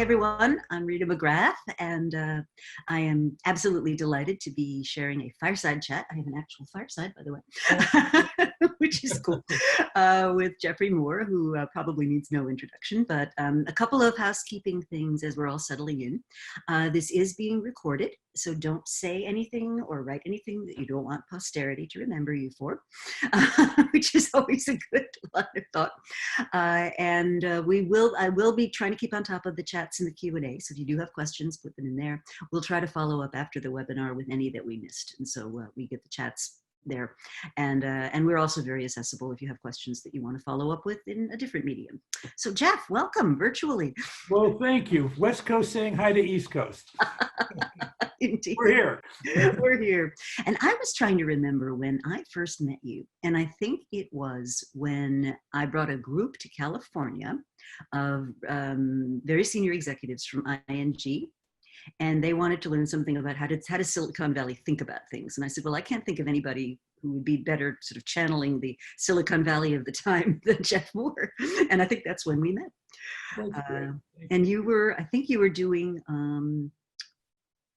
Hi, everyone. I'm Rita McGrath, and I am absolutely delighted to be sharing a fireside chat. I have an actual fireside, by the way, which is cool, with Geoffrey Moore, who probably needs no introduction, but a couple of housekeeping things as we're all settling in. This is being recorded, so don't say anything or write anything that you don't want posterity to remember you for, which is always a good line of thought. I will be trying to keep on top of the chats and the Q&A. So if you do have questions, put them in there. We'll try to follow up after the webinar with any that we missed. And so we get the chats there. And we're also very accessible if you have questions that you want to follow up with in a different medium. So Jeff, welcome virtually. Well, thank you. West Coast saying hi to East Coast. Indeed. We're here. We're here. And I was trying to remember when I first met you. And I think it was when I brought a group to California of very senior executives from ING. And they wanted to learn something about how does Silicon Valley think about things. And I said, well, I can't think of anybody who would be better sort of channeling the Silicon Valley of the time than Geoff Moore. And I think that's when we met. And you were, I think you were doing,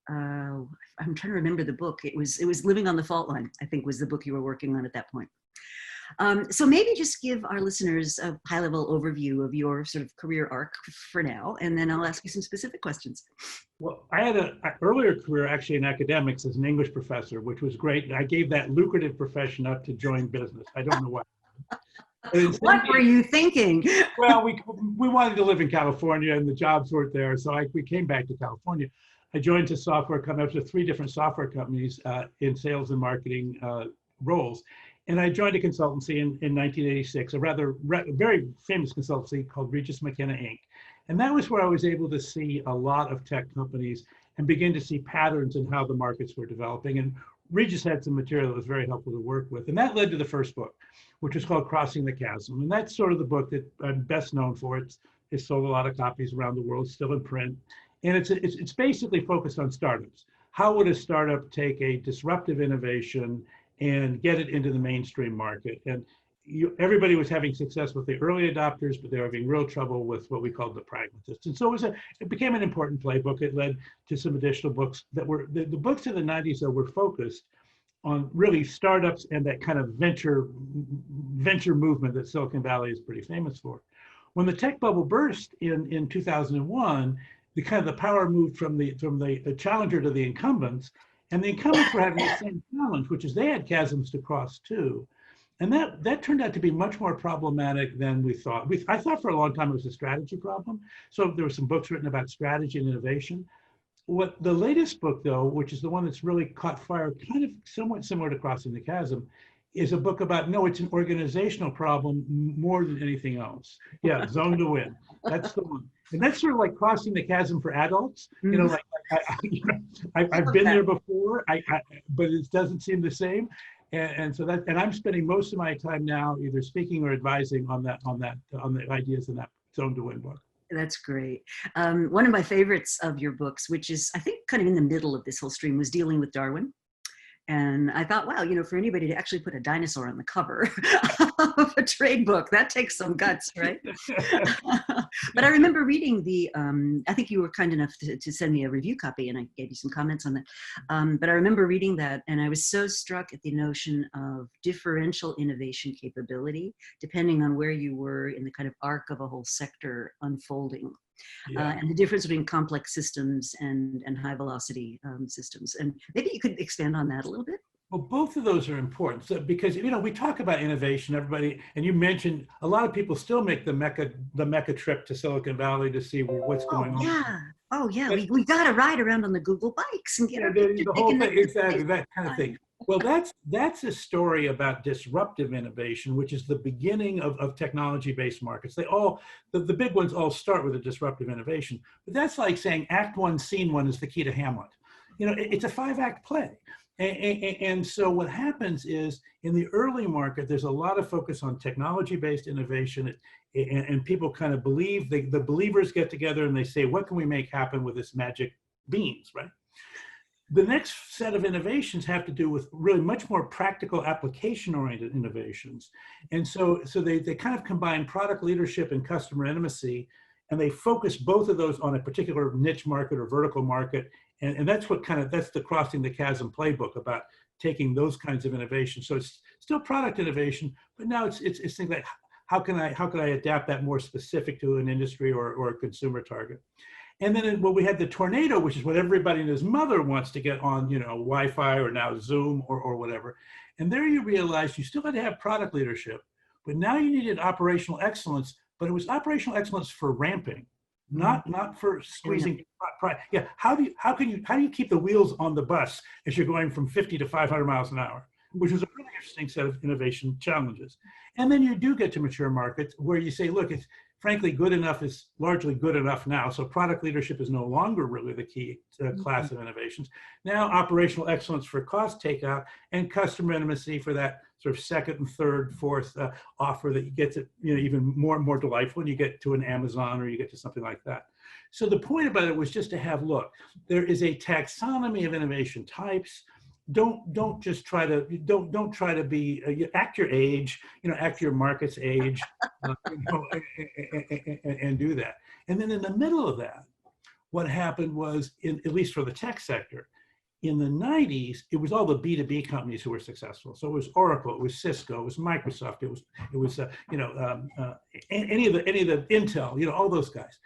I'm trying to remember the book. It was Living on the Fault Line, I think was the book you were working on at that point. So maybe just give our listeners a high-level overview of your sort of career arc for now, and then I'll ask you some specific questions. Well, I had an earlier career actually in academics as an English professor, which was great. I gave that lucrative profession up to join business. I don't know why. What were you thinking? Well, we wanted to live in California, and the jobs weren't there, so we came back to California. I joined a software company, up to 3 different software companies in sales and marketing roles. And I joined a consultancy in 1986, a very famous consultancy called Regis McKenna Inc. And that was where I was able to see a lot of tech companies and begin to see patterns in how the markets were developing. And Regis had some material that was very helpful to work with. And that led to the first book, which was called Crossing the Chasm. And that's sort of the book that I'm best known for. It's sold a lot of copies around the world, still in print. And it's basically focused on startups. How would a startup take a disruptive innovation and get it into the mainstream market? And everybody was having success with the early adopters, but they were having real trouble with what we called the pragmatists. And so it became an important playbook. It led to some additional books that were, the books in the 90s that were focused on really startups and that kind of venture movement that Silicon Valley is pretty famous for. When the tech bubble burst in 2001, the power moved from the challenger to the incumbents, and the incumbents were having the same challenge, which is they had chasms to cross too. And that turned out to be much more problematic than we thought. I thought for a long time it was a strategy problem. So there were some books written about strategy and innovation. What the latest book, though, which is the one that's really caught fire, kind of somewhat similar to Crossing the Chasm, is a book about, no, it's an organizational problem more than anything else. Yeah, Zone to Win. That's the one. And that's sort of like Crossing the Chasm for adults. You know, like I've been there before, but it doesn't seem the same. And so and I'm spending most of my time now either speaking or advising on the ideas in that Zone to Win book. That's great. One of my favorites of your books, which is I think kind of in the middle of this whole stream, was Dealing with Darwin. And I thought, wow, you know, for anybody to actually put a dinosaur on the cover of a trade book, that takes some guts, right? But I remember reading I think you were kind enough to send me a review copy, and I gave you some comments on that. But I remember reading that, and I was so struck at the notion of differential innovation capability, depending on where you were in the kind of arc of a whole sector unfolding. Yeah. And the difference between complex systems and high velocity systems. And maybe you could expand on that a little bit. Well, both of those are important. So, because, you know, we talk about innovation, everybody, and you mentioned a lot of people still make the Mecca trip to Silicon Valley to see what's going on. Yeah. Oh, yeah. We got to ride around on the Google bikes and get the whole thing, exactly, that kind of thing. Well, that's a story about disruptive innovation, which is the beginning of technology-based markets. The big ones all start with a disruptive innovation. But that's like saying Act 1, Scene 1 is the key to Hamlet. You know, it's a 5-act play. And so what happens is in the early market, there's a lot of focus on technology-based innovation, and people kind of believe, the believers get together and they say, what can we make happen with this magic beans, right? The next set of innovations have to do with really much more practical application-oriented innovations. And so they kind of combine product leadership and customer intimacy and they focus both of those on a particular niche market or vertical market. And that's what that's the Crossing the Chasm playbook about taking those kinds of innovations. So it's still product innovation, but now it's things like how can I adapt that more specific to an industry or a consumer target. And then we had the tornado, which is what everybody and his mother wants to get on, Wi-Fi or now Zoom or whatever. And there you realize you still had to have product leadership, but now you needed operational excellence, but it was operational excellence for ramping, not for squeezing. Yeah, how do you keep the wheels on the bus as you're going from 50 to 500 miles an hour, which was a really interesting set of innovation challenges. And then you do get to mature markets where you say, look, it's frankly good enough is largely good enough now. So product leadership is no longer really the key class of innovations. Now operational excellence for cost takeout and customer intimacy for that sort of second and third, fourth offer that you get to, even more and more delightful when you get to an Amazon or you get to something like that. So the point about it was just to have, look, there is a taxonomy of innovation types. Don't just try to be act your age, act your market's age, and do that. And then in the middle of that, what happened was, at least for the tech sector, in the 90s, it was all the B2B companies who were successful. So it was Oracle, it was Cisco, it was Microsoft, it was any of the Intel, all those guys.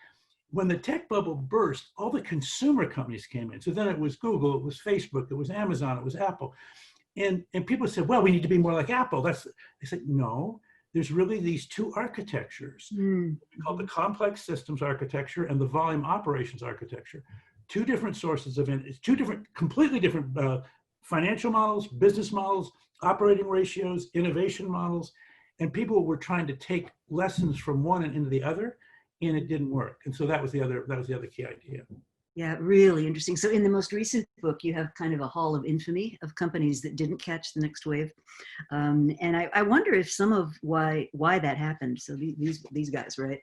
When the tech bubble burst, all the consumer companies came in. So then it was Google, it was Facebook, it was Amazon, it was Apple. And people said, well, we need to be more like Apple. They said, no, there's really these two architectures called the complex systems architecture and the volume operations architecture. Two different sources of, completely different financial models, business models, operating ratios, innovation models. And people were trying to take lessons from one and into the other, and it didn't work. And so that was the other key idea. Yeah, really interesting. So in the most recent book, you have kind of a hall of infamy of companies that didn't catch the next wave. And I wonder if some of why that happened. So these guys, right?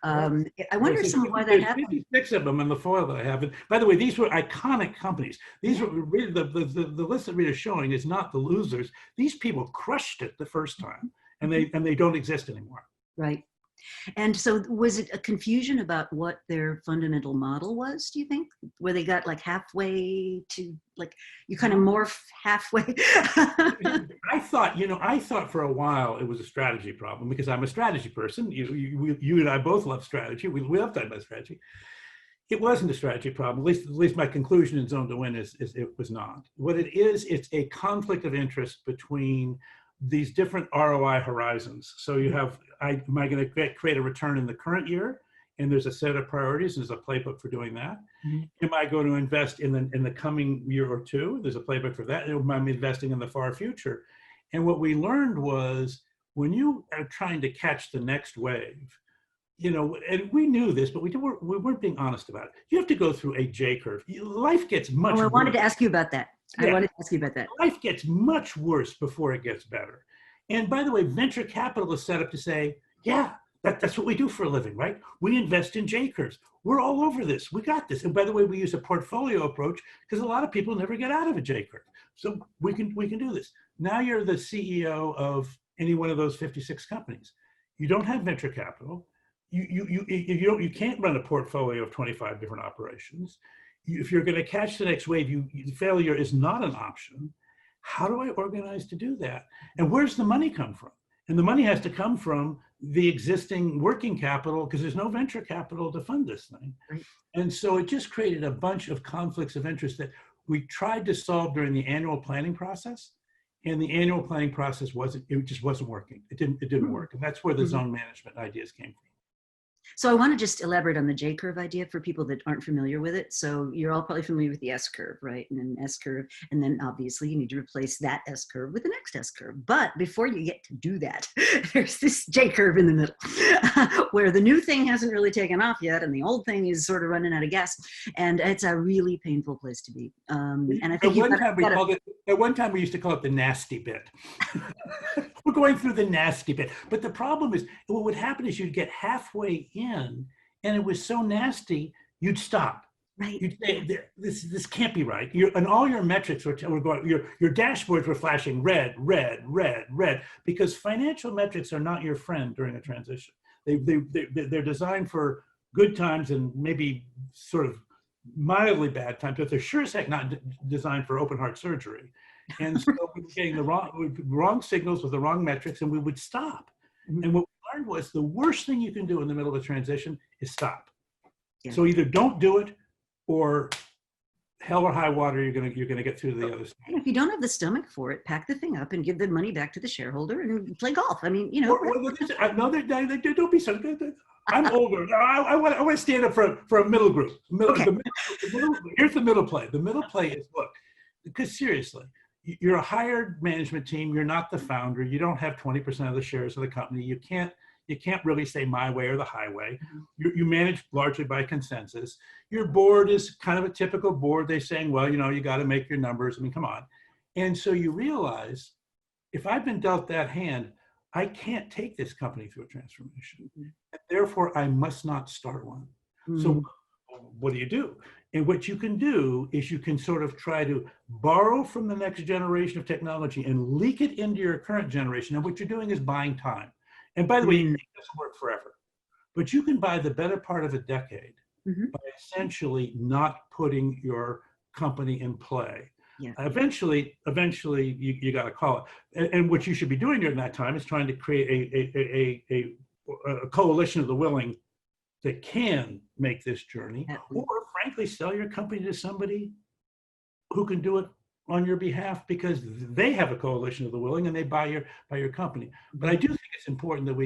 I wonder if some of why that happened. 56 of them in the foil that I have. And by the way, these were iconic companies. These were really, the list that Rita's showing is not the losers. These people crushed it the first time, and they don't exist anymore. Right. And so was it a confusion about what their fundamental model was, do you think? Where they got like halfway to, like, you kind of morph halfway? I thought for a while it was a strategy problem, because I'm a strategy person. You and I both love strategy. We love talking about strategy. It wasn't a strategy problem. At least my conclusion in Zone to Win is it was not. What it is, it's a conflict of interest between these different ROI horizons. So you have, am I going to create a return in the current year? And there's a set of priorities. There's a playbook for doing that. Am I going to invest in the coming year or two? There's a playbook for that. Am I investing in the far future? And what we learned was, when you are trying to catch the next wave, and we knew this, but we weren't being honest about it. You have to go through a J curve. Life gets much worse. I wanted to ask you about that. Yeah. I wanted to ask you about that. Life gets much worse before it gets better. And by the way, venture capital is set up to say, yeah, that's what we do for a living, right? We invest in J curves. We're all over this. We got this. And by the way, we use a portfolio approach because a lot of people never get out of a J curve. So we can do this. Now you're the CEO of any one of those 56 companies. You don't have venture capital. You can't run a portfolio of 25 different operations. If you're going to catch the next wave, failure is not an option. How do I organize to do that? And where's the money come from? And the money has to come from the existing working capital, because there's no venture capital to fund this thing. Right. And so it just created a bunch of conflicts of interest that we tried to solve during the annual planning process. And the annual planning process just wasn't working. It didn't work. And that's where the zone management ideas came from. So I want to just elaborate on the J curve idea for people that aren't familiar with it. So you're all probably familiar with the S curve, right? And then S curve, and then obviously you need to replace that S curve with the next S curve. But before you get to do that, there's this J curve in the middle where the new thing hasn't really taken off yet, and the old thing is sort of running out of gas, and it's a really painful place to be. And I think at one time we used to call it the nasty bit. We're going through the nasty bit. But the problem is, what would happen is you'd get halfway in, and it was so nasty, you'd stop. Right. You'd say, this can't be right. And all your metrics were going, your dashboards were flashing red, red, red, red, because financial metrics are not your friend during a transition. They're designed for good times and maybe sort of mildly bad times, but they're sure as heck not designed for open heart surgery. And so we were getting the wrong signals with the wrong metrics, and we would stop. Mhm. And what we learned was the worst thing you can do in the middle of a transition is stop. Yeah. So either don't do it, or hell or high water, you're gonna get through to the other side. And if you don't have the stomach for it, pack the thing up and give the money back to the shareholder and play golf. I mean, Don't be so good. I'm older. I want to stand up for a middle group. Okay. Here's the middle play. The middle play is, look, because seriously, you're a hired management team. You're not the founder. You don't have 20% of the shares of the company. You can't really say my way or the highway. You manage largely by consensus. Your board is kind of a typical board. They're saying, well, you got to make your numbers. I mean, come on. And so you realize, if I've been dealt that hand, I can't take this company through a transformation. And therefore, I must not start one. So what do? And what you can do is you can sort of try to borrow from the next generation of technology and leak it into your current generation. And what you're doing is buying time. And by the way, it doesn't work forever, but you can buy the better part of a decade by essentially not putting your company in play. Yeah. Eventually, you got to call it. And what you should be doing during that time is trying to create a coalition of the willing that can make this journey, or frankly, sell your company to somebody who can do it on your behalf, because they have a coalition of the willing and they buy your company. But I do think it's important that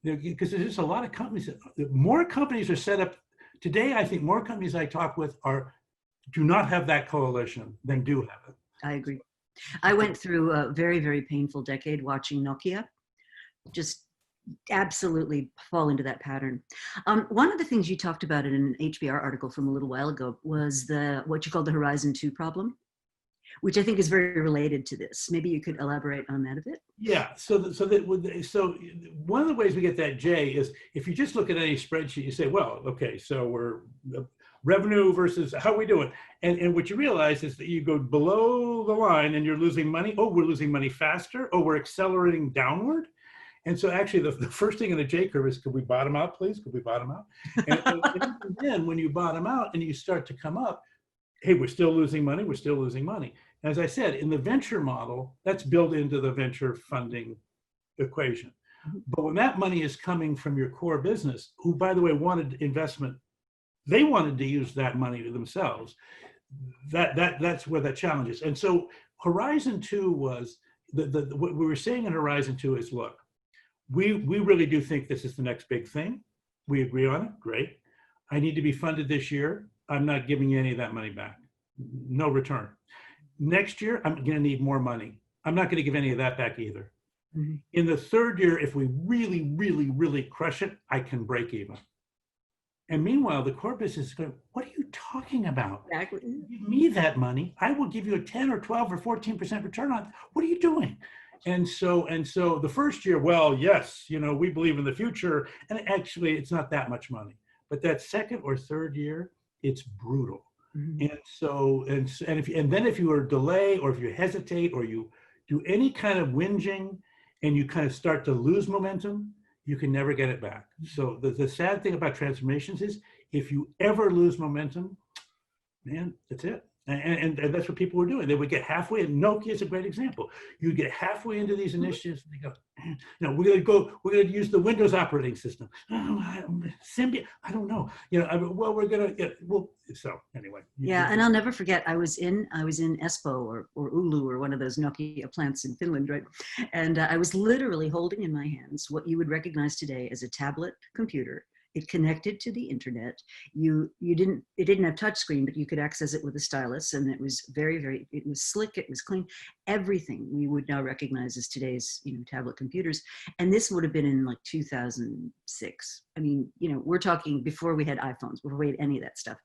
because there's just a lot of companies, more companies are set up today. I think more companies I talk with do not have that coalition than do have it. I agree. I went through a very, very painful decade watching Nokia just absolutely fall into that pattern. One of the things you talked about in an HBR article from a little while ago was what you called the Horizon 2 problem, which I think is very related to this. Maybe you could elaborate on that a bit. Yeah. So one of the ways we get that, Jay, is if you just look at any spreadsheet, you say, well, okay, so we're revenue versus how are we doing? And what you realize is that you go below the line and you're losing money. Oh, we're losing money faster. Oh, we're accelerating downward. And so actually the first thing in the J curve is, could we bottom out, please? Could we bottom out? And then when you bottom out and you start to come up, hey, we're still losing money. We're still losing money. As I said, in the venture model, that's built into the venture funding equation. But when that money is coming from your core business, who, by the way, wanted investment, they wanted to use that money to themselves. That's where that challenge is. And so Horizon 2 was, what we were saying in Horizon 2 is, look, we really do think this is the next big thing. We agree on it, great. I need to be funded this year. I'm not giving you any of that money back. No return. Next year, I'm going to need more money. I'm not going to give any of that back either. In the third year, if we really, really, really crush it, I can break even. And meanwhile, the core business is going, what are you talking about? Exactly. Give me that money. I will give you a 10 or 12 or 14% return on it. What are you doing? And so the first year, well, yes, we believe in the future. And actually, it's not that much money. But that second or third year, it's brutal. And so, and then if you are delay, or if you hesitate, or you do any kind of whinging and you kind of start to lose momentum, you can never get it back. So the sad thing about transformations is, if you ever lose momentum, man, that's it. And that's what people were doing. They would get halfway, and Nokia is a great example. You get halfway into these initiatives, and they go, we're going to use the Windows operating system. Symbian, I don't know. We're going to, so anyway. Yeah, and I'll never forget, I was in Espoo or Oulu, or one of those Nokia plants in Finland, right? And I was literally holding in my hands what you would recognize today as a tablet computer. It connected to the internet. It didn't have touchscreen, but you could access it with a stylus, and it was very, it was slick, it was clean. Everything we would now recognize as today's, tablet computers. And this would have been in like 2006. I mean, we're talking before we had iPhones, before we had any of that stuff.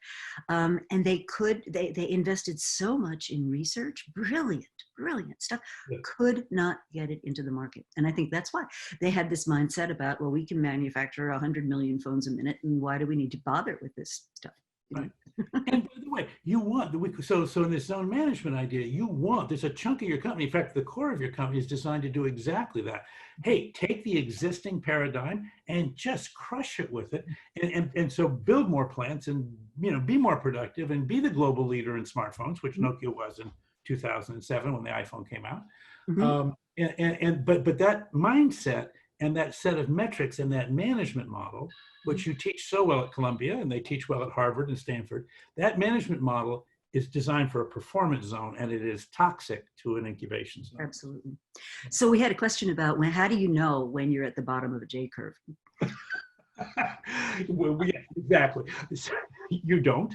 And they invested so much in research, brilliant stuff, could not get it into the market. And I think that's why they had this mindset about, well, we can manufacture 100 million phones a minute, and why do we need to bother with this stuff? Right. And by the way, so in this zone management idea, there's a chunk of your company. In fact, the core of your company is designed to do exactly that. Hey, take the existing paradigm and just crush it with it. And so build more plants and, be more productive and be the global leader in smartphones, which Nokia was in 2007 when the iPhone came out. But that mindset and that set of metrics and that management model, which you teach so well at Columbia and they teach well at Harvard and Stanford, that management model is designed for a performance zone, and it is toxic to an incubation zone. Absolutely. So we had a question about how do you know when you're at the bottom of a J curve? Well, yeah, exactly. You don't.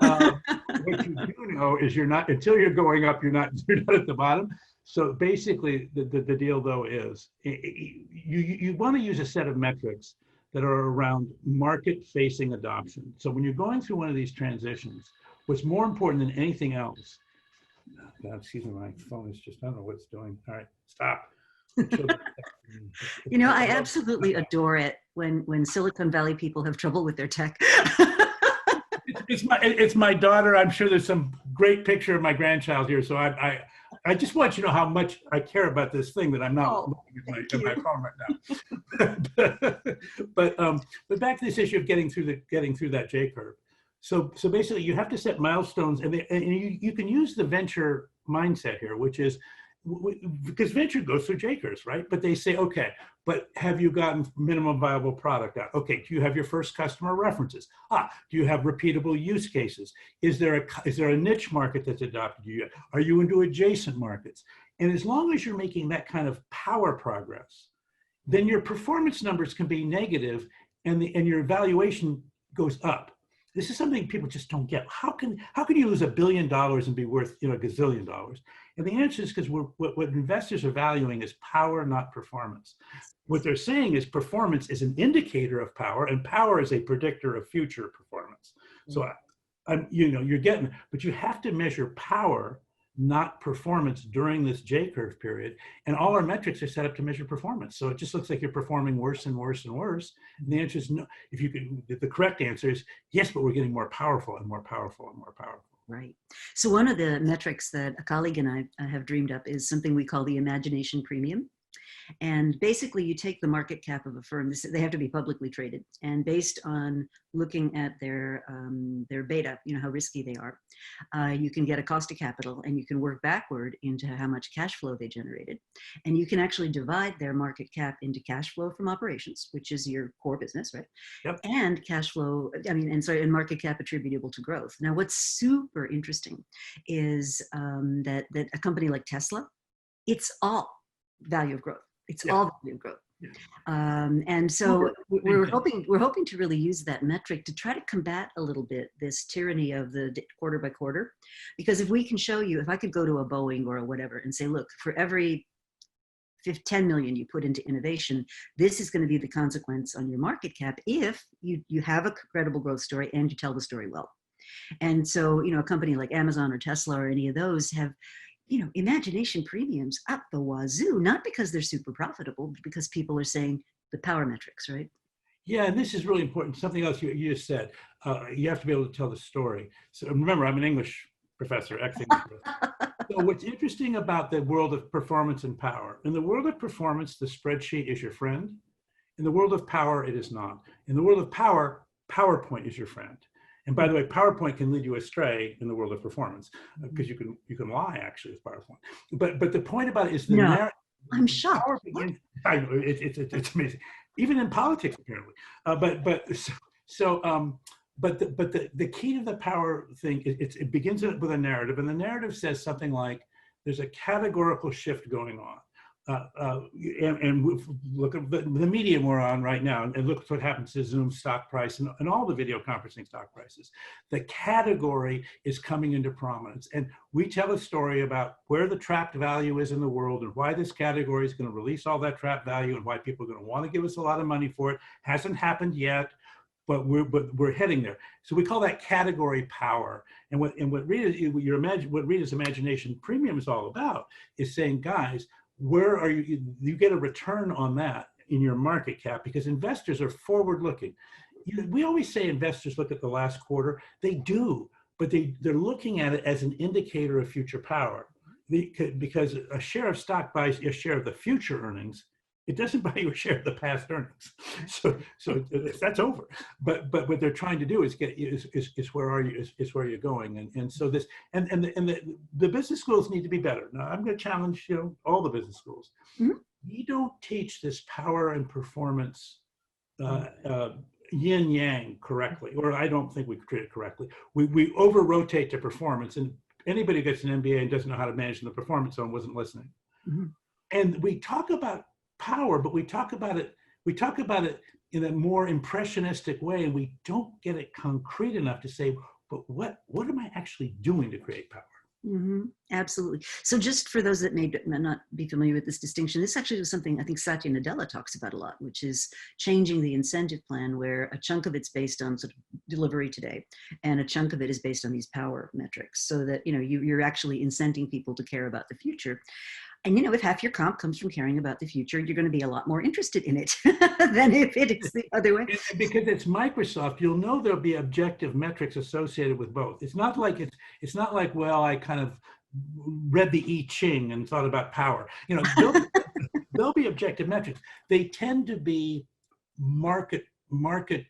What you do know is you're not, until you're going up, you're not at the bottom. So basically, the deal though is you want to use a set of metrics that are around market-facing adoption. So when you're going through one of these transitions, what's more important than anything else? God, excuse me, my phone is just, I don't know what it's doing. All right, stop. I absolutely adore it when Silicon Valley people have trouble with their tech. It's my daughter. I'm sure there's some great picture of my grandchild here. So I just want you to know how much I care about this thing that I'm not looking at my phone right now. but back to this issue of getting through that J curve. So basically, you have to set milestones, and you can use the venture mindset here, which is because venture goes through J curves, right? But they say, okay, but have you gotten minimum viable product out? Okay, do you have your first customer references? Do you have repeatable use cases? Is there a niche market that's adopted you? Are you into adjacent markets? And as long as you're making that kind of power progress, then your performance numbers can be negative, and your evaluation goes up. This is something people just don't get. How can you lose $1 billion and be worth a gazillion dollars? And the answer is because what investors are valuing is power, not performance. What they're saying is performance is an indicator of power, and power is a predictor of future performance. So you're getting, but you have to measure power, not performance, during this J curve period. And all our metrics are set up to measure performance. So it just looks like you're performing worse and worse and worse. And the answer is no. The correct answer is yes, but we're getting more powerful and more powerful and more powerful. Right. So one of the metrics that a colleague and I have dreamed up is something we call the imagination premium. And basically, you take the market cap of a firm. They have to be publicly traded, and based on looking at their beta, how risky they are, you can get a cost of capital, and you can work backward into how much cash flow they generated, and you can actually divide their market cap into cash flow from operations, which is your core business, right? Yep. And cash flow. And market cap attributable to growth. Now, what's super interesting is that a company like Tesla, it's all value of growth. It's all value of growth. Yeah. And so we're hoping to really use that metric to try to combat a little bit this tyranny of the quarter by quarter, because if we can show you, if I could go to a Boeing or a whatever and say, look, for every 10 million you put into innovation, this is going to be the consequence on your market cap if you have a credible growth story and you tell the story well. And so, a company like Amazon or Tesla or any of those have imagination premiums up the wazoo, not because they're super profitable, but because people are saying the power metrics, right? Yeah, and this is really important. Something else you just said, you have to be able to tell the story. So remember, I'm an English professor, ex-English professor. So what's interesting about the world of performance and power, in the world of performance, the spreadsheet is your friend. In the world of power, it is not. In the world of power, PowerPoint is your friend. And by the way, PowerPoint can lead you astray in the world of performance because you can lie actually with PowerPoint. But the point about it is the narrative. I'm shocked. I know, it's amazing, even in politics apparently. But the key to the power thing is it begins with a narrative, and the narrative says something like there's a categorical shift going on. And look at the media we're on right now, and look what happens to Zoom stock price and all the video conferencing stock prices. The category is coming into prominence, and we tell a story about where the trapped value is in the world and why this category is going to release all that trapped value and why people are going to want to give us a lot of money for it. Hasn't happened yet, but we're heading there. So we call that category power. And what Rita's imagination premium is all about is saying, guys, where are you get a return on that in your market cap, because investors are forward looking. we always say investors look at the last quarter. They do, but they're looking at it as an indicator of future power. Because a share of stock buys a share of the future earnings. It doesn't buy you a share of the past earnings. So that's over. But what they're trying to do is where are you, is where you're going. And so this, and the business schools need to be better. Now I'm going to challenge, all the business schools. Mm-hmm. We don't teach this power and performance yin yang correctly, or I don't think we treat it correctly. We over rotate to performance, and anybody who gets an MBA and doesn't know how to manage the performance zone wasn't listening. Mm-hmm. And we talk about power, but we talk about it in a more impressionistic way, and we don't get it concrete enough to say, but what am I actually doing to create power? Mm-hmm. Absolutely. So just for those that may not be familiar with this distinction, this actually is something I think Satya Nadella talks about a lot, which is changing the incentive plan, where a chunk of it's based on sort of delivery today, and a chunk of it is based on these power metrics, so that you're actually incenting people to care about the future. And if half your comp comes from caring about the future, you're going to be a lot more interested in it than if it is the other way. Because it's Microsoft, you'll know there'll be objective metrics associated with both. It's not like well, I kind of read the I Ching and thought about power. There'll be objective metrics. They tend to be market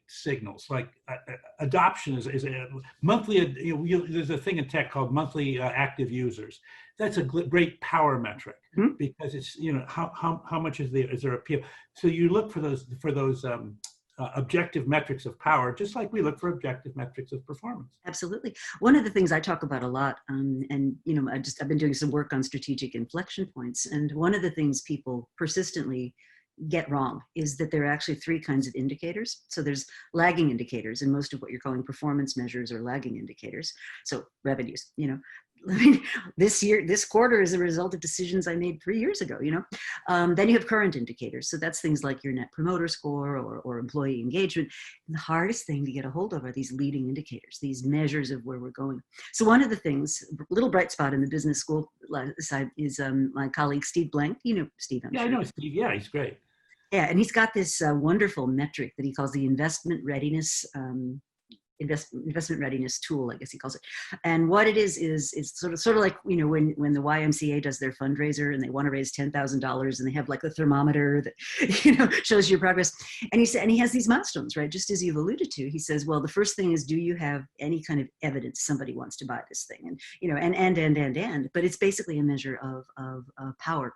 signals, like adoption is a monthly. There's a thing in tech called monthly active users. That's a great power metric, mm-hmm. because it's how much is there appeal. So you look for those objective metrics of power, just like we look for objective metrics of performance. Absolutely. One of the things I talk about a lot, and I've been doing some work on strategic inflection points, and one of the things people persistently get wrong is that there are actually three kinds of indicators. So there's lagging indicators, and most of what you're calling performance measures are lagging indicators. So revenues, this quarter is a result of decisions I made 3 years ago, Then you have current indicators. So that's things like your net promoter score or employee engagement. And the hardest thing to get a hold of are these leading indicators, these measures of where we're going. So one of the things, little bright spot in the business school side is my colleague, Steve Blank. Steve, I'm sure. I know Steve. Yeah, he's great. Yeah, and he's got this wonderful metric that he calls the investment readiness tool, I guess he calls it. And what it is sort of like when the YMCA does their fundraiser and they want to raise $10,000 and they have like a thermometer that shows your progress. And he has these milestones, right? Just as you've alluded to, he says, well, the first thing is, do you have any kind of evidence somebody wants to buy this thing? And but it's basically a measure of power.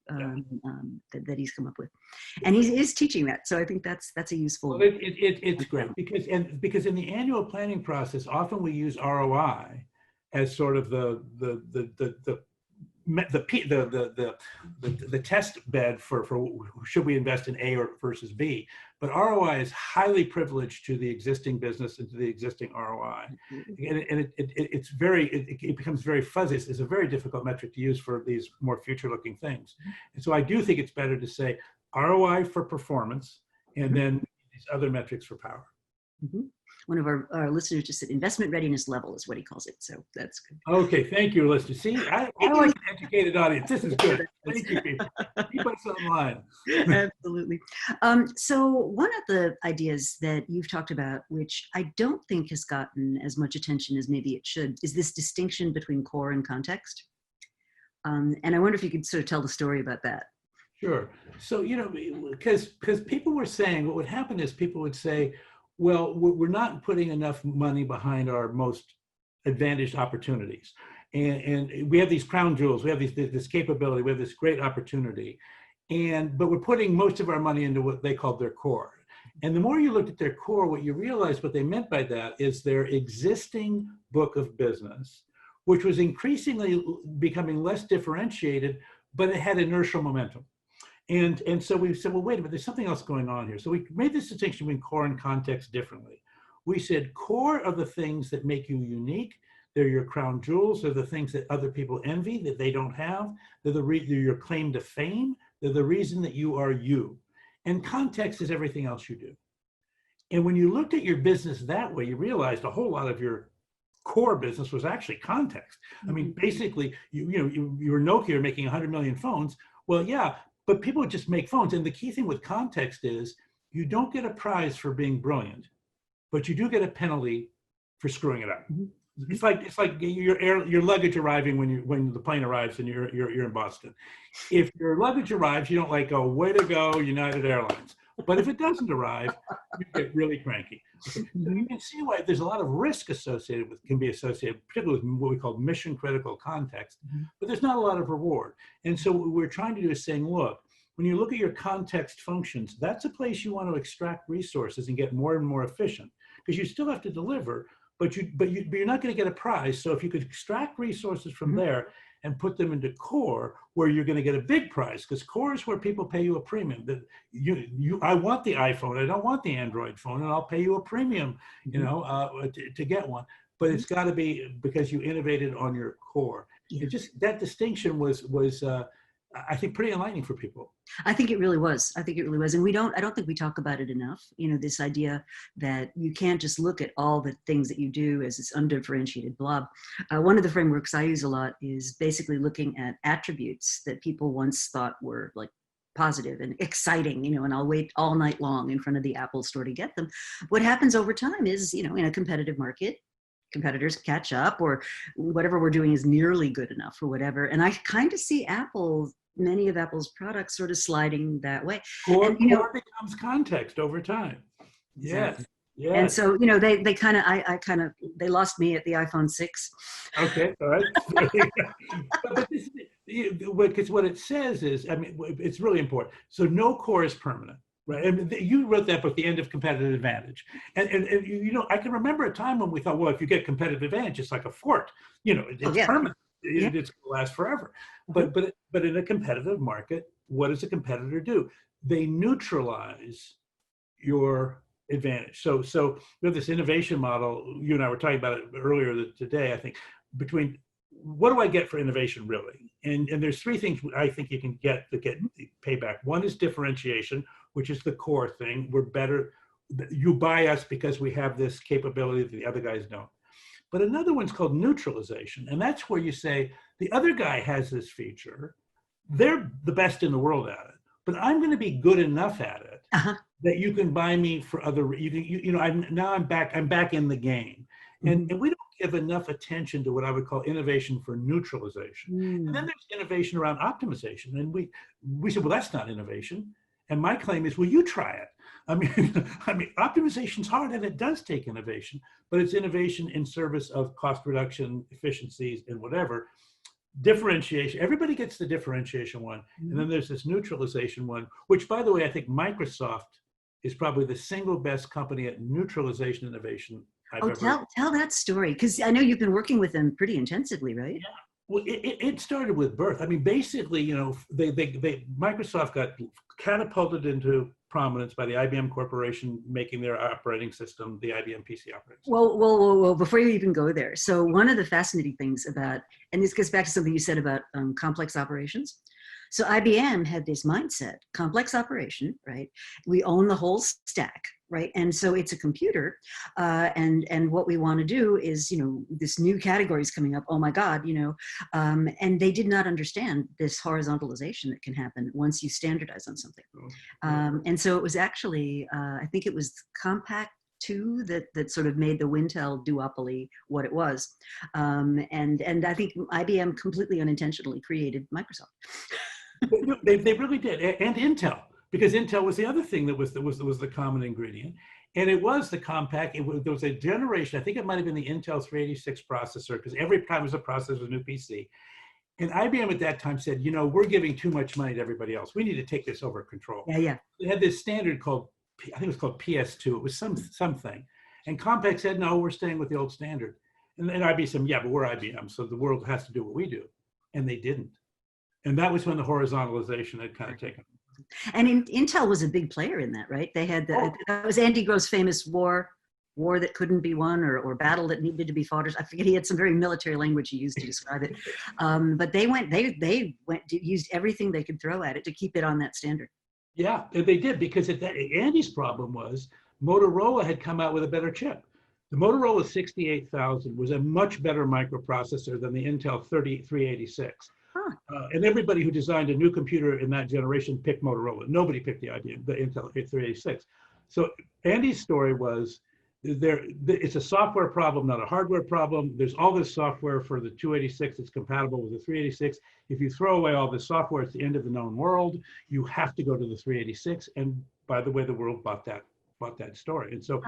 That he's come up with, and he is teaching that. So I think that's a useful. Well, it's great because in the annual planning process, often we use ROI as sort of the test bed for should we invest in A or versus B. But ROI is highly privileged to the existing business and to the existing ROI, and it becomes very fuzzy. It's a very difficult metric to use for these more future-looking things. And so I do think it's better to say ROI for performance, and then these other metrics for power. Mm-hmm. One of our listeners just said investment readiness level is what he calls it. So that's good. Okay, thank you, listener. See, I like an educated audience. This is good. Thank you, people. Keep us online. Absolutely. So one of the ideas that you've talked about, which I don't think has gotten as much attention as maybe it should, is this distinction between core and context. And I wonder if you could sort of tell the story about that. Sure. So, because people were saying, what would happen is people would say, well, we're not putting enough money behind our most advantaged opportunities. And we have these crown jewels, we have this capability, we have this great opportunity, but we're putting most of our money into what they called their core. And the more you looked at their core, what you realized what they meant by that is their existing book of business, which was increasingly becoming less differentiated, but it had inertial momentum. And so we said, well, wait a minute, there's something else going on here. So we made this distinction between core and context differently. We said core are the things that make you unique. They're your crown jewels. They're the things that other people envy that they don't have. They're your claim to fame. They're the reason that you are you. And context is everything else you do. And when you looked at your business that way, you realized a whole lot of your core business was actually context. I mean, basically, you were Nokia, you're making 100 million phones. Well, yeah, but people would just make phones. And the key thing with context is you don't get a prize for being brilliant. but you do get a penalty for screwing it up. Mm-hmm. It's like your luggage arriving when the plane arrives and you're in Boston. If your luggage arrives, you don't like go, way to go, United Airlines. But if it doesn't arrive, you get really cranky. Okay. So you can see why there's a lot of risk can be associated, particularly with what we call mission critical context, but there's not a lot of reward. And so what we're trying to do is saying, look, when you look at your context functions, that's a place you want to extract resources and get more and more efficient, because you still have to deliver, but you're not going to get a prize. So if you could extract resources from there and put them into core, where you're going to get a big prize, because core is where people pay you a premium. That I want the iPhone, I don't want the Android phone, and I'll pay you a premium, to get one. But it's got to be because you innovated on your core. It just, that distinction was I think pretty enlightening for people. I think it really was. And I don't think we talk about it enough. This idea that you can't just look at all the things that you do as this undifferentiated blob. One of the frameworks I use a lot is basically looking at attributes that people once thought were like positive and exciting, and I'll wait all night long in front of the Apple store to get them. What happens over time is, in a competitive market, competitors catch up, or whatever we're doing is nearly good enough or whatever. And I kind of see many of Apple's products sort of sliding that way. Core becomes context over time. Exactly. Yeah. And so, they lost me at the iPhone 6. Okay, all right. Because what it says is, it's really important. So no core is permanent, right? And you wrote that book, The End of Competitive Advantage. And I can remember a time when we thought, well, if you get competitive advantage, it's like a fort. It's permanent. It's going to last forever. But in a competitive market, what does a competitor do? They neutralize your advantage. So we have this innovation model. You and I were talking about it earlier today, I think, between what do I get for innovation really? And there's three things I think you can get to get payback. One is differentiation, which is the core thing. We're better. You buy us because we have this capability that the other guys don't. But another one's called neutralization. And that's where you say, the other guy has this feature. They're the best in the world at it, but I'm going to be good enough at it that you can buy me for other, I'm back in the game. And we don't give enough attention to what I would call innovation for neutralization. And then there's innovation around optimization. And we said, well, that's not innovation. And my claim is, well, you try it. I mean, optimization's hard, and it does take innovation, but it's innovation in service of cost reduction, efficiencies, and whatever. Differentiation, everybody gets the differentiation one. And then there's this neutralization one, which, by the way, I think Microsoft is probably the single best company at neutralization innovation I've ever. Tell that story, because I know you've been working with them pretty intensively, right? Yeah. Well, it started with birth. I mean, basically, Microsoft got catapulted into prominence by the IBM Corporation making their operating system, the IBM PC operating system. Well, before you even go there. So one of the fascinating things about, and this gets back to something you said about complex operations. So IBM had this mindset, complex operation, right? We own the whole stack, right? And so it's a computer, and what we want to do is, this new category is coming up. Oh my God, and they did not understand this horizontalization that can happen once you standardize on something. And so it was actually, I think it was Compact 2 that sort of made the Wintel duopoly what it was. And I think IBM completely unintentionally created Microsoft. They really did, and Intel, because Intel was the other thing that was the common ingredient, and it was the compact. There was a generation. I think it might have been the Intel 386 processor, because every time it was a processor, was a new PC. And IBM at that time said, we're giving too much money to everybody else. We need to take this over control. Yeah. They had this standard called, I think it was called PS2. It was something, and Compaq said, no, we're staying with the old standard. And then IBM said, yeah, but we're IBM, so the world has to do what we do, and they didn't. And that was when the horizontalization had kind of taken. And Intel was a big player in that, right? They had that was Andy Grove's famous war that couldn't be won, or battle that needed to be fought. I forget, he had some very military language he used to describe it. But they used everything they could throw at it to keep it on that standard. Yeah, they did, because Andy's problem was Motorola had come out with a better chip. The Motorola 68000 was a much better microprocessor than the Intel 386. And everybody who designed a new computer in that generation picked Motorola. Nobody picked the Intel 386. So Andy's story was it's a software problem, not a hardware problem. There's all this software for the 286 that's compatible with the 386. If you throw away all this software, it's the end of the known world. You have to go to the 386. And by the way, the world bought that story. And so,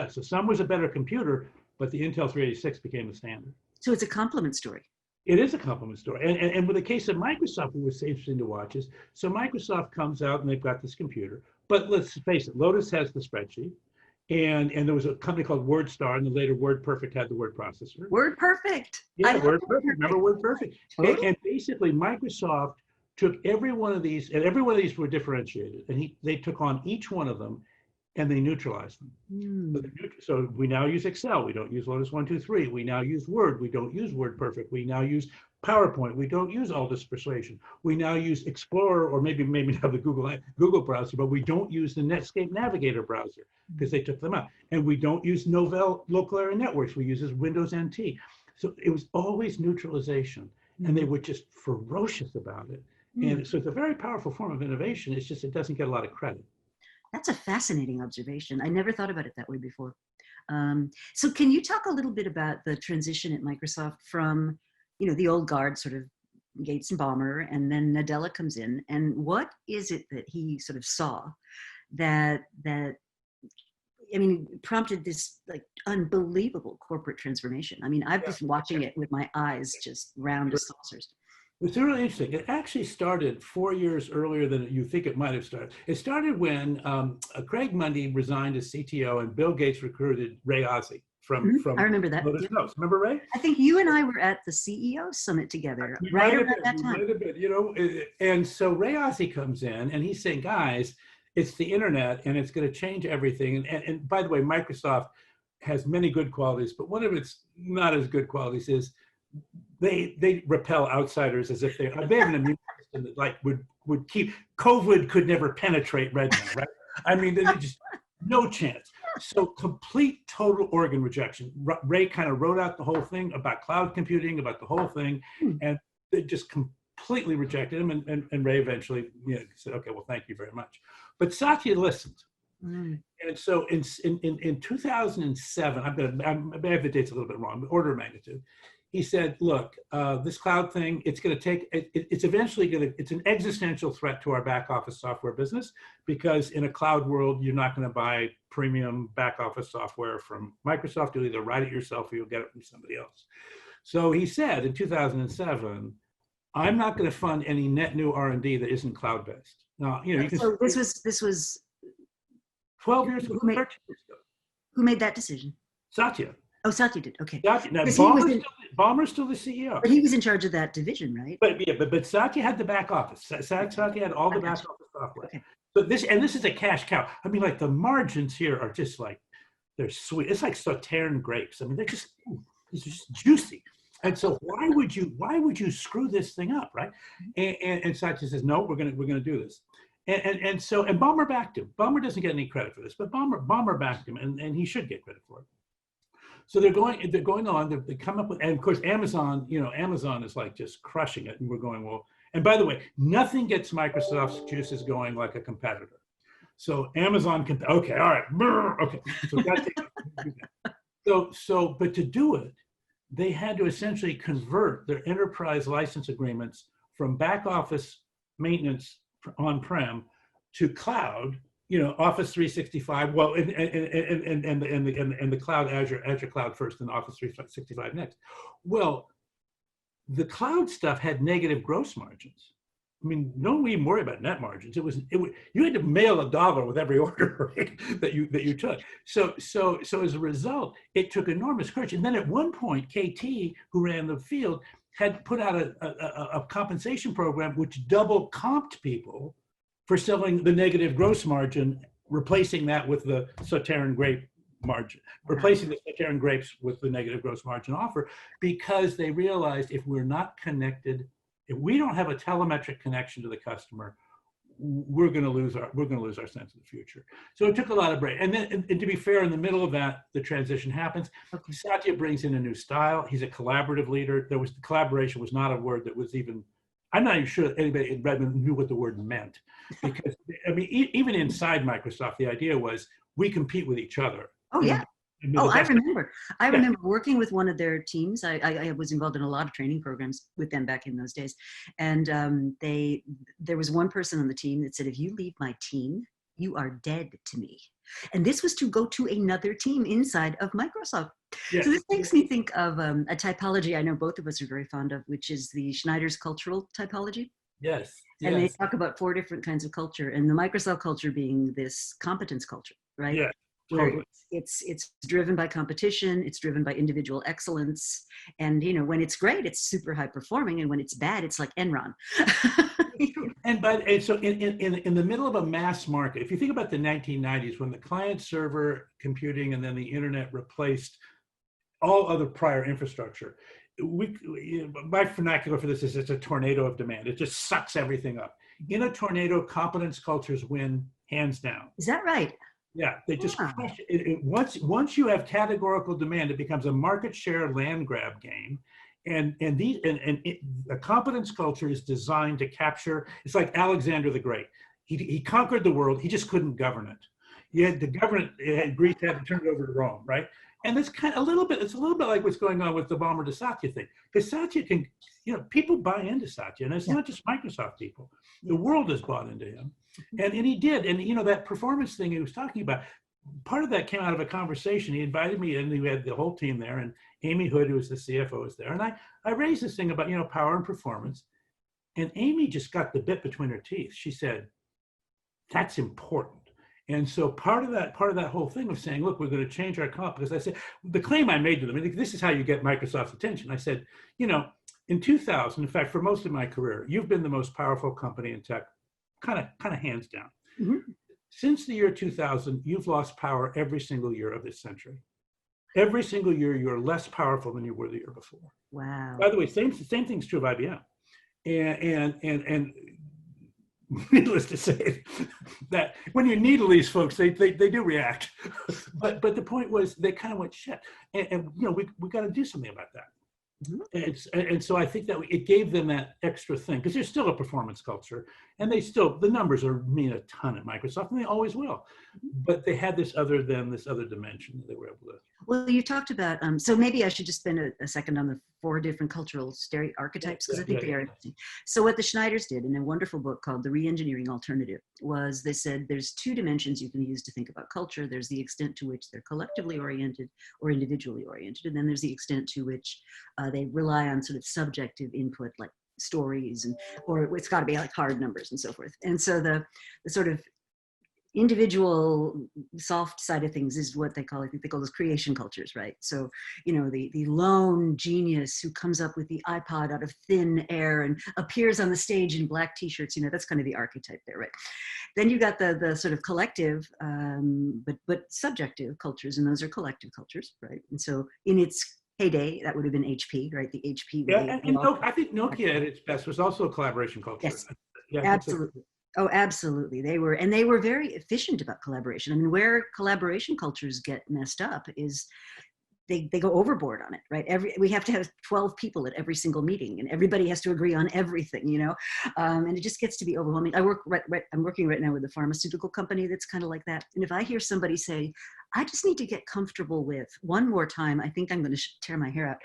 so Sun was a better computer, but the Intel 386 became the standard. So it's a complement story. It is a complement story. And with the case of Microsoft, it was interesting to watch is, so Microsoft comes out and they've got this computer, but let's face it, Lotus has the spreadsheet. And there was a company called WordStar, and the later WordPerfect had the word processor. WordPerfect. Yeah, WordPerfect. Remember WordPerfect? Totally. And basically, Microsoft took every one of these, and every one of these were differentiated, and they took on each one of them, and they neutralized them. So we now use Excel. We don't use Lotus 1-2-3. We now use Word. We don't use WordPerfect. We now use PowerPoint. We don't use Aldous Persuasion. We now use Explorer, or maybe now the Google browser, but we don't use the Netscape Navigator browser because they took them out. And we don't use Novell Local Area Networks. We use Windows NT. So it was always neutralization, and they were just ferocious about it. And so it's a very powerful form of innovation. It's just it doesn't get a lot of credit. That's a fascinating observation. I never thought about it that way before. So can you talk a little bit about the transition at Microsoft from, the old guard, sort of Gates and Ballmer, and then Nadella comes in, and what is it that he sort of saw that prompted this like unbelievable corporate transformation? I mean, I've been watching it with my eyes just round as saucers. It's really interesting. It actually started 4 years earlier than you think it might have started. It started when Craig Mundy resigned as CTO and Bill Gates recruited Ray Ozzie from I remember that. Lotus Notes. Remember Ray? I think you and I were at the CEO summit together right around that time. And so Ray Ozzie comes in and he's saying, guys, it's the internet and it's going to change everything. And by the way, Microsoft has many good qualities, but one of its not as good qualities is they repel outsiders as if they have an immune system that like would keep COVID could never penetrate Redmond, right? I mean, they just no chance. So complete total organ rejection. Ray kind of wrote out the whole thing about cloud computing, about the whole thing, and they just completely rejected him. And Ray eventually said, okay, well, thank you very much. But Satya listened. And so in 2007, I have the dates a little bit wrong, but order of magnitude. He said, look, this cloud thing, it's going to take, it's eventually going to, it's an existential threat to our back office software business, because in a cloud world, you're not going to buy premium back office software from Microsoft. You'll either write it yourself or you'll get it from somebody else. So he said in 2007, I'm not going to fund any net new R&D that isn't cloud-based. Now, you can. So this was 12 years ago. Who made that decision? Satya. Oh, Satya did. Okay. Satya. Now, Ballmer's still the CEO. But he was in charge of that division, right? But Satya had the back office. Satya had all the back office software. Okay. So this is a cash cow. I mean, like the margins here are just like, they're sweet. It's like Sauternes grapes. I mean, they're just juicy. And so why would you screw this thing up, right? And Satya says, no, we're gonna do this. And so Ballmer backed him. Ballmer doesn't get any credit for this, but Ballmer backed him, and he should get credit for it. So they're going on. They come up with, and of course Amazon. Amazon is like just crushing it, and we're going, well. And by the way, nothing gets Microsoft's juices going like a competitor. So Amazon can. Okay, all right, okay. So but to do it, they had to essentially convert their enterprise license agreements from back office maintenance on-prem to cloud. Office 365. Well, and the cloud, Azure Cloud first, and Office 365 next. Well, the cloud stuff had negative gross margins. I mean, don't even worry about net margins. You had to mail $1 with every order, right, that you took. So as a result, it took enormous courage. And then at one point, KT, who ran the field, had put out a compensation program which double comped people for selling the negative gross margin, replacing that with the Sauternes grape margin, replacing the Sauternes grapes with the negative gross margin offer, because they realized if we're not connected, if we don't have a telemetric connection to the customer, we're going to lose our sense of the future. So it took a lot of brain. And then, and to be fair, in the middle of that, the transition happens. Okay. Satya brings in a new style. He's a collaborative leader. Collaboration was not a word that was even. I'm not even sure anybody in Redmond knew what the word meant, because I mean, even inside Microsoft, the idea was we compete with each other. Oh, you know, yeah. and they're Oh, the I best. remember. I Yeah. remember working with one of their teams. I was involved in a lot of training programs with them back in those days. And there was one person on the team that said, if you leave my team, you are dead to me. And this was to go to another team inside of Microsoft. So Yes. this makes me think of a typology I know both of us are very fond of, which is the Schneider's cultural typology. Yes. And they Yes. talk about 4 different kinds of culture, and the Microsoft culture being this competence culture, right? Yeah. Where Totally. it's driven by competition, it's driven by individual excellence, and when it's great, it's super high performing, and when it's bad, it's like Enron. And so in the middle of a mass market, if you think about the 1990s when the client server computing and then the internet replaced all other prior infrastructure, my vernacular for this is it's a tornado of demand. It just sucks everything up. In a tornado, competence cultures win hands down. Is that right? Yeah, they just Yeah. crush it. Once you have categorical demand, it becomes a market share land grab game. The competence culture is designed to capture. It's like Alexander the Great. He conquered the world. He just couldn't govern it. He had to govern it. Greece had to turn it over to Rome, right? And it's kind of a little bit. It's a little bit like what's going on with the Ballmer to Satya thing. Because Satya can, people buy into Satya, and it's not just Microsoft people. The world has bought into him. And he did. And, that performance thing he was talking about, part of that came out of a conversation. He invited me in, we had the whole team there, and Amy Hood, who was the CFO, was there. And I raised this thing about, power and performance. And Amy just got the bit between her teeth. She said, that's important. And so part of that whole thing was saying, look, we're going to change our comp. Because I said, the claim I made to them, this is how you get Microsoft's attention. I said, in 2000, in fact, for most of my career, you've been the most powerful company in tech, kind of hands down. Mm-hmm. Since the year 2000, you've lost power every single year of this century. Every single year, you're less powerful than you were the year before. Wow. By the way, same thing's true of IBM. And needless to say, that when you needle these folks, they do react. But the point was, they kind of went shit, and we got to do something about that. Mm-hmm. And so I think that it gave them that extra thing, because there's still a performance culture, and the numbers mean a ton at Microsoft, and they always will. But they had this other dimension that they were able to. Well, you talked about, so maybe I should just spend a second on the 4 different cultural archetypes, because I think they are interesting. So what the Schneiders did in a wonderful book called The Reengineering Alternative was they said there's 2 dimensions you can use to think about culture. There's the extent to which they're collectively oriented or individually oriented, and then there's the extent to which they rely on sort of subjective input like stories, or it's got to be like hard numbers and so forth. And so the sort of individual soft side of things is what they call, I think they call those creation cultures, right? So, the lone genius who comes up with the iPod out of thin air and appears on the stage in black t-shirts, that's kind of the archetype there, right? Then you got the sort of collective, but subjective cultures, and those are collective cultures, right? And so in its heyday, that would have been HP, right? The HP. Yeah, and I think Nokia at its best was also a collaboration culture. Yes, yeah, absolutely. Oh, absolutely. They were very efficient about collaboration. I mean, where collaboration cultures get messed up is they go overboard on it, right? We have to have 12 people at every single meeting, and everybody has to agree on everything, and it just gets to be overwhelming. I'm working right now with a pharmaceutical company that's kind of like that. And if I hear somebody say, I just need to get comfortable with one more time, I think I'm going to tear my hair out.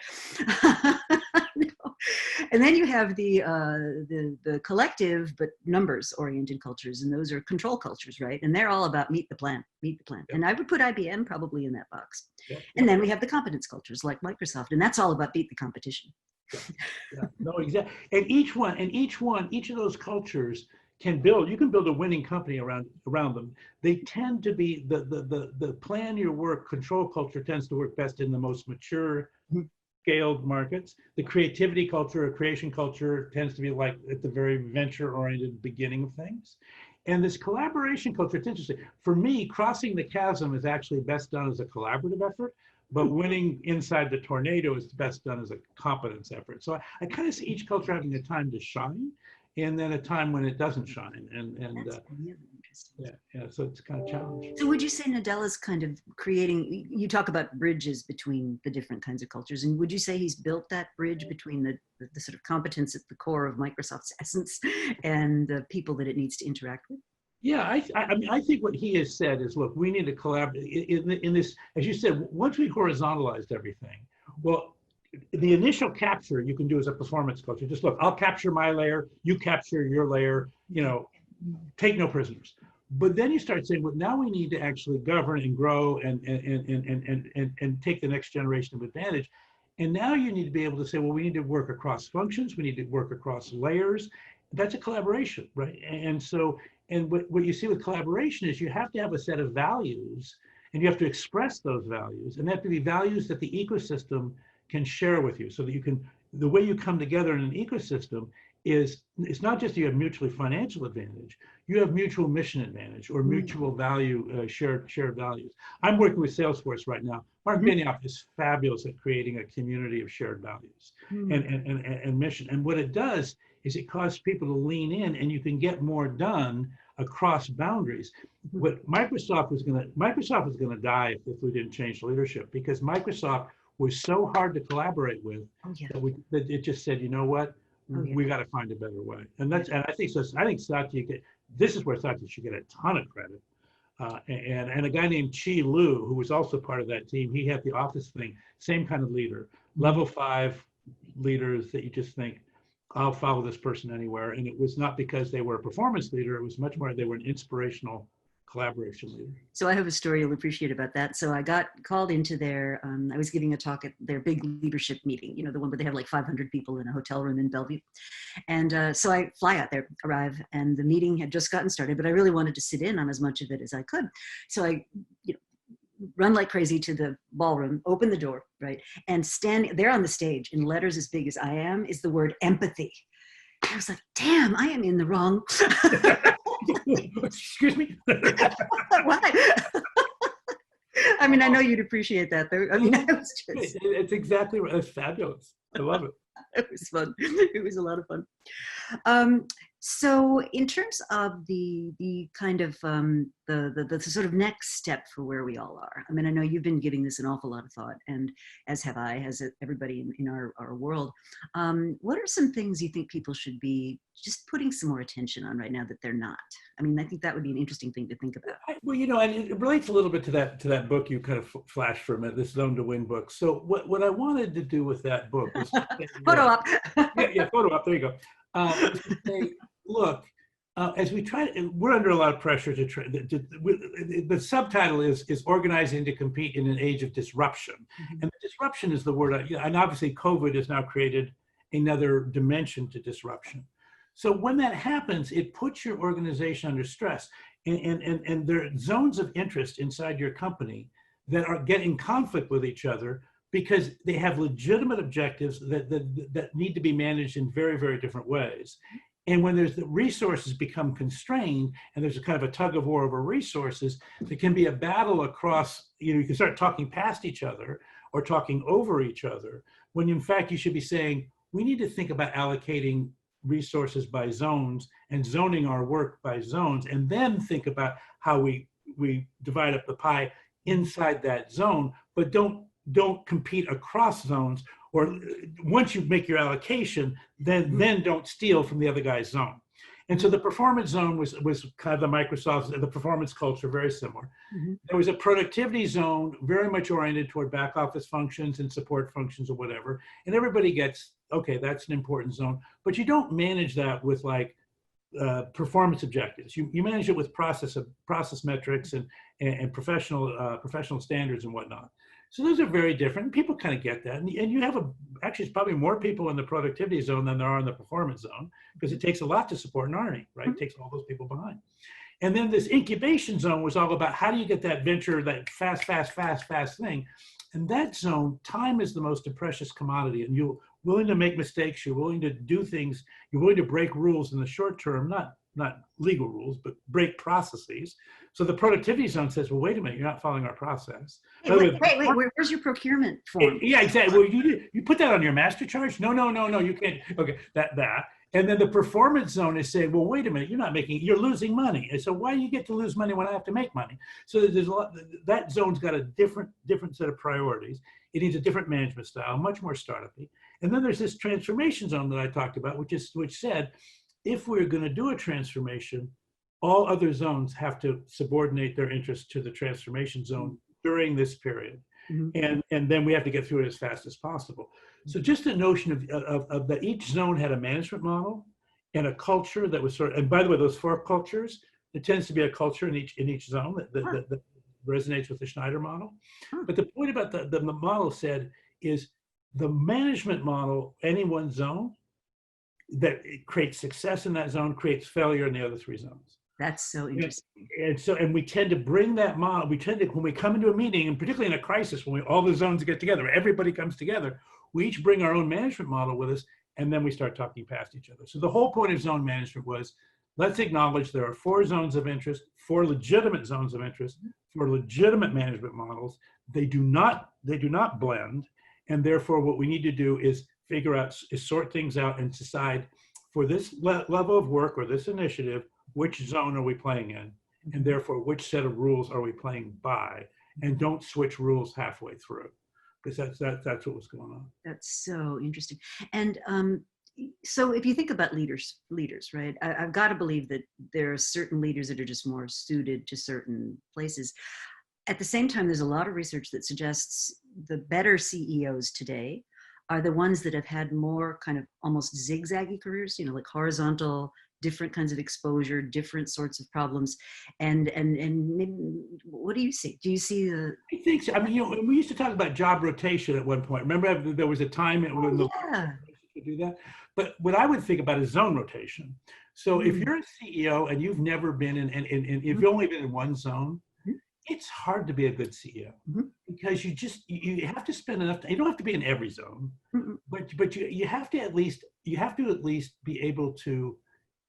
And then you have the collective but numbers oriented cultures, and those are control cultures, right? And they're all about meet the plan. Yep. And I would put IBM probably in that box. Yep. And then we have the competence cultures like Microsoft, and that's all about beat the competition. Yeah. No, exactly. And each of those cultures you can build a winning company around them. They tend to be the plan your work control culture tends to work best in the most mature scaled markets. The creativity culture or creation culture tends to be like at the very venture-oriented beginning of things. And this collaboration culture, it's interesting. For me, Crossing the Chasm is actually best done as a collaborative effort, but winning inside the tornado is best done as a competence effort. So I kind of see each culture having a time to shine, and then a time when it doesn't shine. That's really interesting. Yeah, so it's kind of challenging. So would you say Nadella's kind of creating, you talk about bridges between the different kinds of cultures, and would you say he's built that bridge between the sort of competence at the core of Microsoft's essence and the people that it needs to interact with? Yeah, I mean, I think what he has said is, look, we need to collaborate in this, as you said, once we horizontalized everything, well, the initial capture you can do as a performance coach. You just look, I'll capture my layer, you capture your layer, you know, take no prisoners. But then you start saying, well, now we need to actually govern and grow and take the next generation of advantage. And now you need to be able to say, well, we need to work across functions, we need to work across layers. That's a collaboration, right? And so, and what you see with collaboration is you have to have a set of values and you have to express those values. And they have to be values that the ecosystem can share with you so that you can, the way you come together in an ecosystem is, it's not just you have mutually financial advantage, you have mutual mission advantage or mutual value, shared values. I'm working with Salesforce right now. Mark Benioff is fabulous at creating a community of shared values and mission. And what it does is it causes people to lean in and you can get more done across boundaries. What Microsoft was gonna die if we didn't change leadership, because Microsoft was so hard to collaborate with that it just said, you know what, we got to find a better way. And that's, and I think so. I think Satya this is where Satya should get a ton of credit. And a guy named Chi Lu, who was also part of that team, he had the office thing, same kind of leader, level 5 leaders that you just think, I'll follow this person anywhere. And it was not because they were a performance leader, it was much more they were an inspirational collaboration leader. So I have a story you'll appreciate about that. So I got called into their, I was giving a talk at their big leadership meeting, you know, the one where they have like 500 people in a hotel room in Bellevue. And so I fly out there, arrive, and the meeting had just gotten started, but I really wanted to sit in on as much of it as I could. So I, you know, run like crazy to the ballroom, open the door, right? And standing there on the stage in letters as big as I am is the word empathy. I was like, damn, I am in the wrong. Excuse me? Why? I mean, I know you'd appreciate that. I mean, I was just... It's exactly right. It's fabulous. I love it. It was fun. It was a lot of fun. So in terms of the kind of the sort of next step for where we all are, I mean, I know you've been giving this an awful lot of thought, and as have I, has everybody in our world. What are some things you think people should be just putting some more attention on right now that they're not? I mean, I think that would be an interesting thing to think about. Well, you know, and it relates a little bit to that book you kind of flashed for a minute, this Zone to Win book. So what I wanted to do with that book was photo up. yeah, photo up. There you go. Say, look, as we try to, we're under a lot of pressure to try. The subtitle is organizing to compete in an age of disruption, and disruption is the word. And obviously, COVID has now created another dimension to disruption. So when that happens, it puts your organization under stress, and there are zones of interest inside your company that are getting conflict with each other because they have legitimate objectives that need to be managed in very, very different ways. And when there's the resources become constrained and there's a kind of a tug of war over resources, there can be a battle across, you know, you can start talking past each other or talking over each other, when in fact you should be saying, we need to think about allocating resources by zones and zoning our work by zones, and then think about how we divide up the pie inside that zone, but don't compete across zones, or once you make your allocation, then don't steal from the other guy's zone. And so the performance zone was kind of the performance culture, very similar. There was a productivity zone, very much oriented toward back office functions and support functions or whatever. And everybody gets, okay, that's an important zone, but you don't manage that with like performance objectives. You manage it with process metrics and professional standards and whatnot. So those are very different. People kind of get that. And you have actually, it's probably more people in the productivity zone than there are in the performance zone, because it takes a lot to support an army, right? It takes all those people behind. And then this incubation zone was all about how do you get that venture, that fast thing. And that zone, time is the most precious commodity. And you're willing to make mistakes. You're willing to do things. You're willing to break rules in the short term, not legal rules, but break processes. So the productivity zone says, well, wait a minute, you're not following our process. Wait, where's your procurement form? Yeah, exactly. Well, you put that on your master charge? No, you can't. Okay, that. And then the performance zone is saying, well, wait a minute, you're losing money. And so why do you get to lose money when I have to make money? So there's a lot, that zone's got a different set of priorities. It needs a different management style, much more startup-y. And then there's this transformation zone that I talked about, which said, if we're going to do a transformation, all other zones have to subordinate their interests to the transformation zone during this period. And then we have to get through it as fast as possible. So just the notion of that each zone had a management model and a culture that was and by the way, those 4 cultures, there tends to be a culture in each zone that resonates with the Schneider model. But the point about the model said is the management model, any one zone, that it creates success in that zone, creates failure in the other 3 zones. That's so interesting. And we tend to bring that model, when we come into a meeting, and particularly in a crisis, when all the zones get together, everybody comes together, we each bring our own management model with us, and then we start talking past each other. So the whole point of zone management was, let's acknowledge there are 4 zones of interest, 4 legitimate zones of interest, 4 legitimate management models. They do not blend, and therefore what we need to do is sort things out and decide for this level of work or this initiative, which zone are we playing in, and therefore which set of rules are we playing by, and don't switch rules halfway through, because that's what was going on. That's so interesting. And so if you think about leaders, right? I've got to believe that there are certain leaders that are just more suited to certain places. At the same time, there's a lot of research that suggests the better CEOs today are the ones that have had more kind of almost zigzaggy careers, like horizontal, different kinds of exposure, different sorts of problems. And maybe, what do you see? Do you see the... I think so. I mean, we used to talk about job rotation at one point. Remember there was a time when to do that? But what I would think about is zone rotation. So if you're a CEO and you've never been and if you've only been in one zone, it's hard to be a good CEO because you have to spend enough time. You don't have to be in every zone, but you have to at least be able to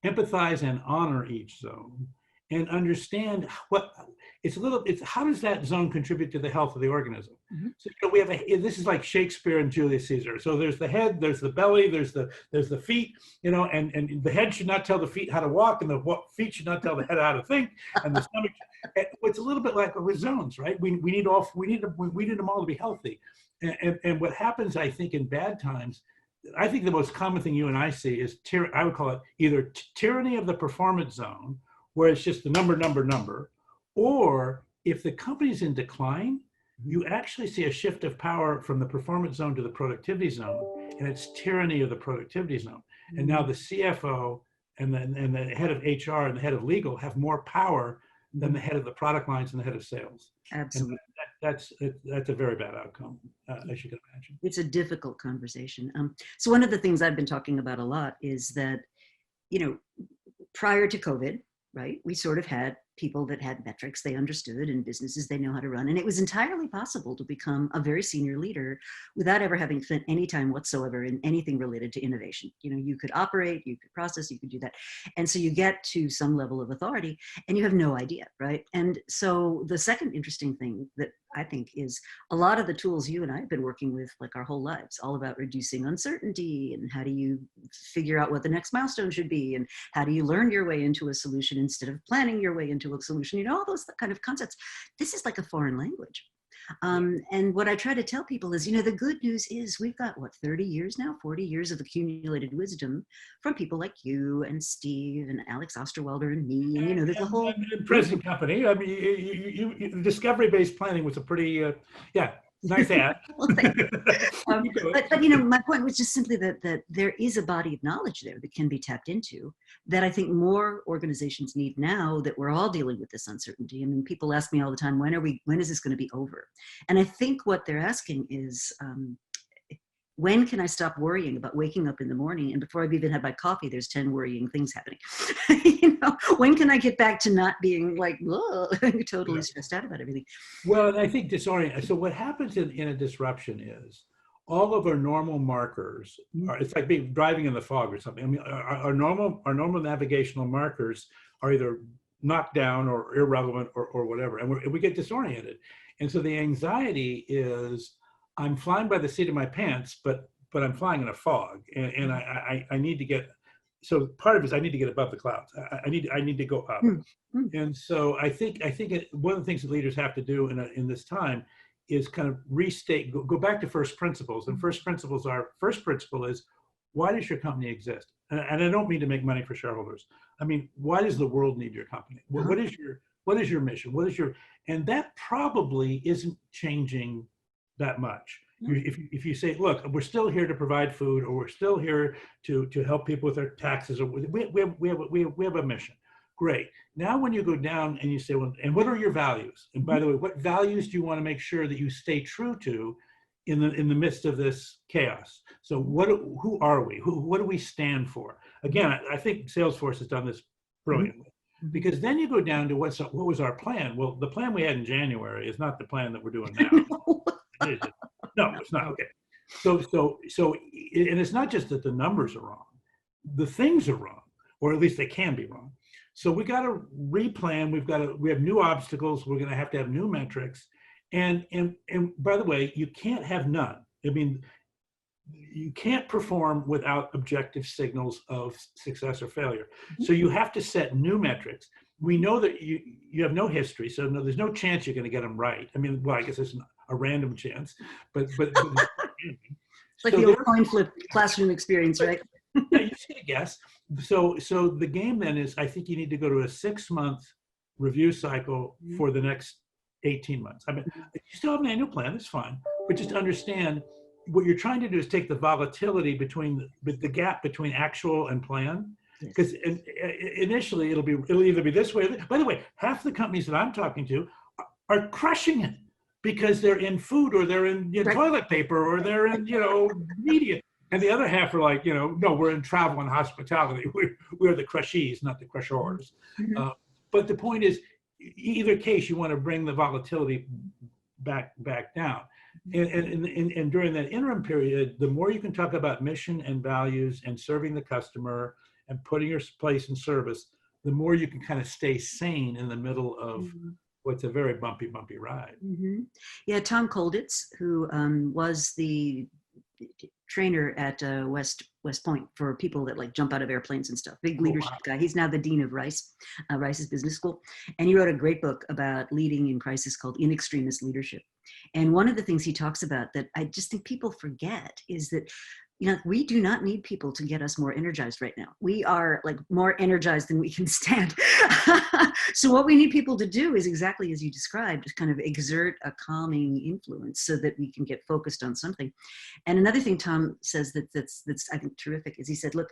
empathize and honor each zone and understand how does that zone contribute to the health of the organism. So we have this is like Shakespeare and Julius Caesar. So there's the head, there's the belly, there's the feet, and the head should not tell the feet how to walk, and the feet should not tell the head how to think, and the stomach. It's a little bit like with zones, right? We need them all to be healthy, and what happens, I think, in bad times, I think the most common thing you and I see is I would call it either tyranny of the performance zone, where it's just the number, or if the company's in decline, you actually see a shift of power from the performance zone to the productivity zone, and it's tyranny of the productivity zone. And now the CFO and the head of HR and the head of legal have more power than the head of the product lines and the head of sales. Absolutely. And that's a very bad outcome, as you can imagine. It's a difficult conversation. So one of the things I've been talking about a lot is that, prior to COVID, right, we sort of had people that had metrics they understood and businesses they know how to run. And it was entirely possible to become a very senior leader without ever having spent any time whatsoever in anything related to innovation. You could operate, you could process, you could do that. And so you get to some level of authority and you have no idea, right? And so the second interesting thing that I think is a lot of the tools you and I have been working with like our whole lives, all about reducing uncertainty and how do you figure out what the next milestone should be and how do you learn your way into a solution instead of planning your way into a solution, all those kind of concepts. This is like a foreign language. And what I try to tell people is, the good news is we've got 30 years now, 40 years of accumulated wisdom from people like you and Steve and Alex Osterwalder and me. And, there's a whole and present company. I mean, discovery-based planning was a pretty, nice ad. Well, thank you. But my point was just simply that there is a body of knowledge there that can be tapped into that I think more organizations need now that we're all dealing with this uncertainty. I mean, people ask me all the time, when is this going to be over? And I think what they're asking is, when can I stop worrying about waking up in the morning and before I've even had my coffee, there's 10 worrying things happening? When can I get back to not being like, totally stressed out about everything? Well, and I think disoriented. So what happens in a disruption is all of our normal markers it's like driving in the fog or something. I mean, our normal navigational markers are either knocked down or irrelevant or whatever, and we get disoriented. And so the anxiety is, I'm flying by the seat of my pants, but I'm flying in a fog, and I need to get. So part of it is I need to get above the clouds. I need to go up. And so I think one of the things that leaders have to do in this time is kind of go back to first principles. And first principle is, why does your company exist? and I don't mean to make money for shareholders. I mean, why does the world need your company? What is your mission? And that probably isn't changing that much. If you say, look, we're still here to provide food, or we're still here to help people with their taxes, or we have a mission. Great. Now, when you go down and you say, well, and what are your values? And by the way, what values do you want to make sure that you stay true to in the midst of this chaos? So who are we? What do we stand for? Again, I think Salesforce has done this brilliantly, because then you go down to what was our plan? Well, the plan we had in January is not the plan that we're doing now. No, it's not. Okay. So, and it's not just that the numbers are wrong, the things are wrong, or at least they can be wrong. So we got to replan. We have new obstacles. We're going to have new metrics. And by the way, you can't have none. I mean, you can't perform without objective signals of success or failure. So you have to set new metrics. We know that you have no history, so there's no chance you're going to get them right. I mean, well, I guess it's a random chance, but it's like the old coin flip classroom experience, right? Yeah, you see a guess. So the game then is, I think you need to go to a 6-month review cycle for the next 18 months. I mean, you still have an annual plan, it's fine, but just understand what you're trying to do is take the volatility between the gap between actual and plan. Because initially it'll either be this way. By the way, half the companies that I'm talking to are crushing it because they're in food, or they're in toilet paper, or they're in media. And the other half are like, no, we're in travel and hospitality. We're the crushees, not the crushers. But the point is, either case, you want to bring the volatility back down. And during that interim period, the more you can talk about mission and values and serving the customer and putting your place in service, the more you can kind of stay sane in the middle of what's a very bumpy ride. Yeah, Tom Kolditz, who was the trainer at West Point for people that like jump out of airplanes and stuff. Big leadership guy. He's now the dean of Rice's business school, and he wrote a great book about leading in crisis called In Extremis Leadership. And one of the things he talks about that I just think people forget is that we do not need people to get us more energized right now. We are like more energized than we can stand. So what we need people to do is exactly as you described, to kind of exert a calming influence so that we can get focused on something. And another thing Tom says that's I think terrific is he said, look,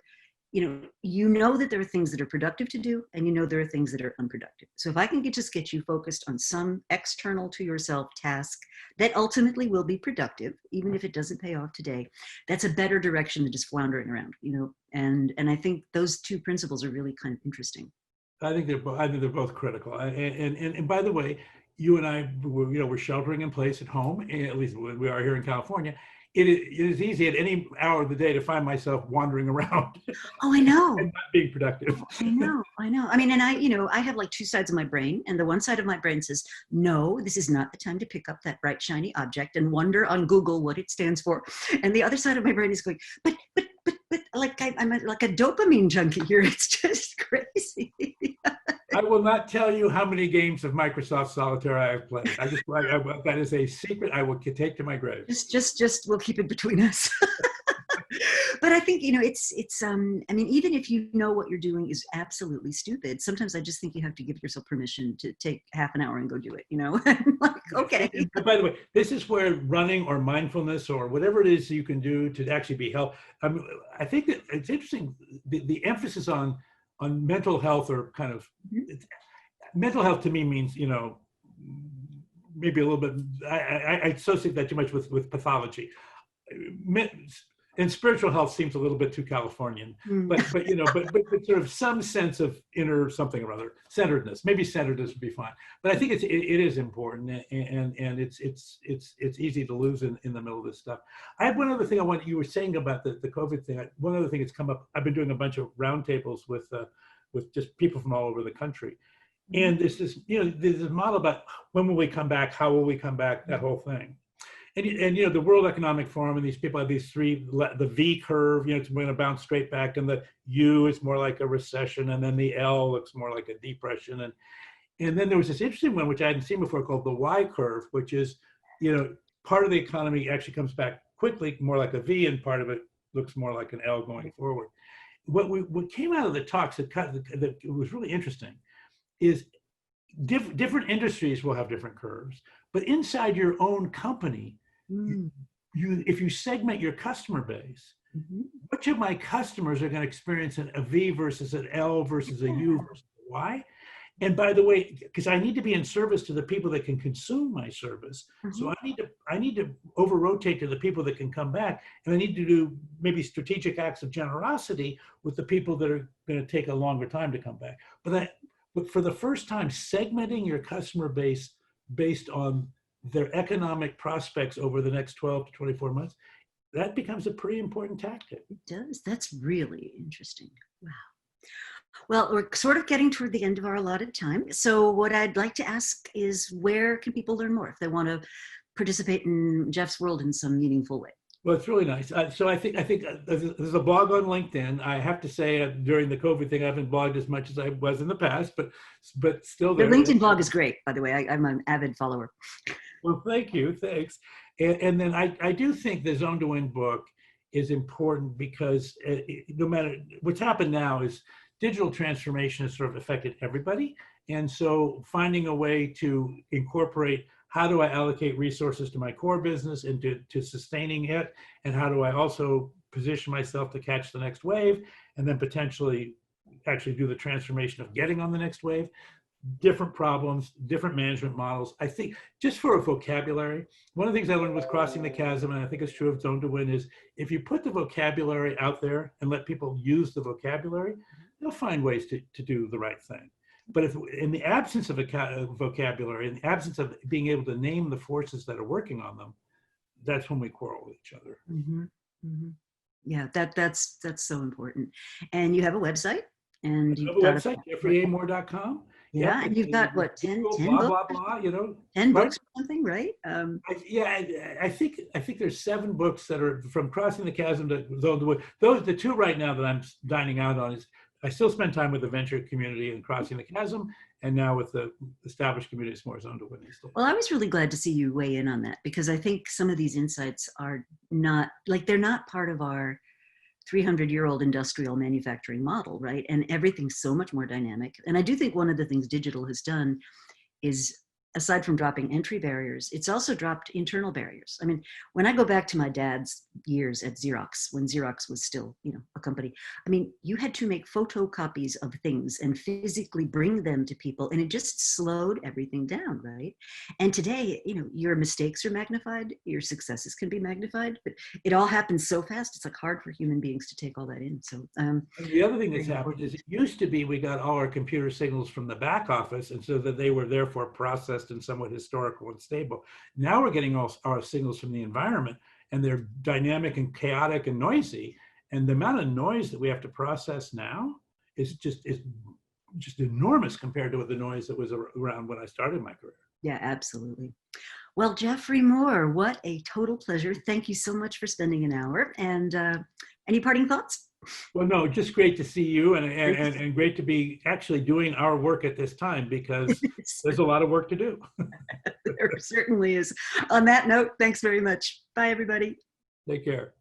you know that there are things that are productive to do, and there are things that are unproductive. So if I can just get you focused on some external to yourself task that ultimately will be productive, even if it doesn't pay off today, that's a better direction than just floundering around, and I think those two principles are really kind of interesting. I think they're both critical. And by the way, you and I, we're sheltering in place at home, at least we are here in California. It is easy at any hour of the day to find myself wandering around. Oh, I know. And not being productive. I know. I mean, and I have like two sides of my brain, and the one side of my brain says, no, this is not the time to pick up that bright, shiny object and wonder on Google what it stands for. And the other side of my brain is going, but like I'm like a dopamine junkie here. It's just crazy. I will not tell you how many games of Microsoft Solitaire I have played. That is a secret I will take to my grave. Just we'll keep it between us. But I think, it's I mean, even if what you're doing is absolutely stupid, sometimes I just think you have to give yourself permission to take half an hour and go do it, like, okay. By the way, this is where running or mindfulness or whatever it is you can do to actually be helped. I think that it's interesting, the emphasis on mental health, or kind of mental health to me means, maybe a little bit, I associate that too much with pathology. And spiritual health seems a little bit too Californian, but sort of some sense of inner something or other, centeredness. Maybe centeredness would be fine. But I think it is important, and it's easy to lose in the middle of this stuff. I had one other thing you were saying about the COVID thing. One other thing that's come up. I've been doing a bunch of roundtables with just people from all over the country, and there's this model about when will we come back, how will we come back, that whole thing. And the World Economic Forum and these people have these three, the V curve, it's going to bounce straight back, and the U is more like a recession, and then the L looks more like a depression, and then there was this interesting one which I hadn't seen before called the Y curve, which is part of the economy actually comes back quickly, more like a V, and part of it looks more like an L going forward. what came out of the talks that was really interesting is different industries will have different curves, but inside your own company, Mm. if you segment your customer base, Mhm. which of my customers are going to experience a V versus an L versus a U versus a Y? And by the way, because I need to be in service to the people that can consume my service, so Mhm. I need to over rotate to the people that can come back, and I need to do maybe strategic acts of generosity with the people that are going to take a longer time to come back. But for the first time, segmenting your customer base based on their economic prospects over the next 12 to 24 months, that becomes a pretty important tactic. It does. That's really interesting. Wow. Well, we're sort of getting toward the end of our allotted time. So what I'd like to ask is, where can people learn more if they want to participate in Jeff's world in some meaningful way? Well, it's really nice. So I think there's a blog on LinkedIn. I have to say, during the COVID thing, I haven't blogged as much as I was in the past, but still Your there. LinkedIn blog is great, by the way. I'm an avid follower. Well, thank you, thanks. And then I do think the Zone to Win book is important because no matter what's happened now, is digital transformation has sort of affected everybody, and so finding a way to incorporate, how do I allocate resources to my core business and to sustaining it? And how do I also position myself to catch the next wave and then potentially actually do the transformation of getting on the next wave? Different problems, different management models. I think just for a vocabulary, one of the things I learned with Crossing the Chasm, and I think it's true of Zone to Win, is if you put the vocabulary out there and let people use the vocabulary, they'll find ways to do the right thing. But if in the absence of a vocabulary, in the absence of being able to name the forces that are working on them, that's when we quarrel with each other. Mm-hmm. Mm-hmm. Yeah, that's so important. And you have a website, and I have you've a got website, jeffreyamore.com. yeah, Yep, and you've got what, 10 blah, books, blah, blah, 10 right? books or something, right? I think there's 7 books that are from Crossing the Chasm to Zone to Win. Those the 2 right now that I'm dining out on is, I still spend time with the venture community and Crossing the Chasm, and now with the established community, it's more Zone to Win these days. Well, I was really glad to see you weigh in on that, because I think some of these insights are not, like, they're not part of our 300-year-old industrial manufacturing model, right? And everything's so much more dynamic. And I do think one of the things digital has done is, aside from dropping entry barriers, it's also dropped internal barriers. I mean, when I go back to my dad's years at Xerox, when Xerox was still, a company, I mean, you had to make photocopies of things and physically bring them to people, and it just slowed everything down, right? And today, your mistakes are magnified, your successes can be magnified, but it all happens so fast, it's like hard for human beings to take all that in. So and the other thing that's happened is, it used to be we got all our computer signals from the back office, and so that they were therefore processed and somewhat historical and stable. Now we're getting all our signals from the environment, and they're dynamic and chaotic and noisy. And the amount of noise that we have to process now is just enormous compared to the noise that was around when I started my career. yeah, absolutely. Well, Geoffrey Moore, what a total pleasure. Thank you so much for spending an hour. And any parting thoughts? Well, no, just great to see you, and great to be actually doing our work at this time, because there's a lot of work to do. There certainly is. On that note, thanks very much. Bye, everybody. Take care.